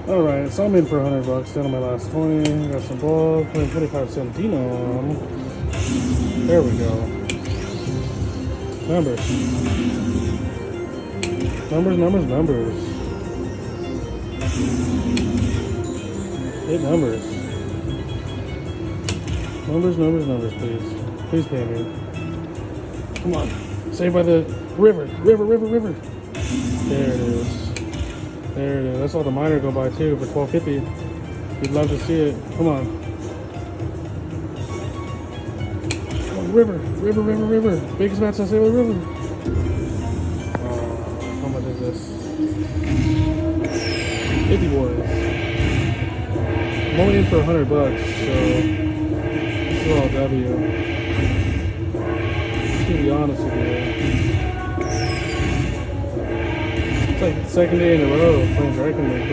Alright, so I'm in for 100 bucks. Down on my last 20. Got some balls. Playing 25-17 on. There we go. Numbers. Numbers. Hit numbers. Numbers, please. Please pay me. Come on. Saved by the river. There it is. That's all the miner go by too for $12.50. We'd love to see it. Come on. River. Biggest match I say with river. How much is this? 50 boys. I'm only in for 100 bucks, so it's all W. To be honest with you. It's like the second day in a row playing Dragon League.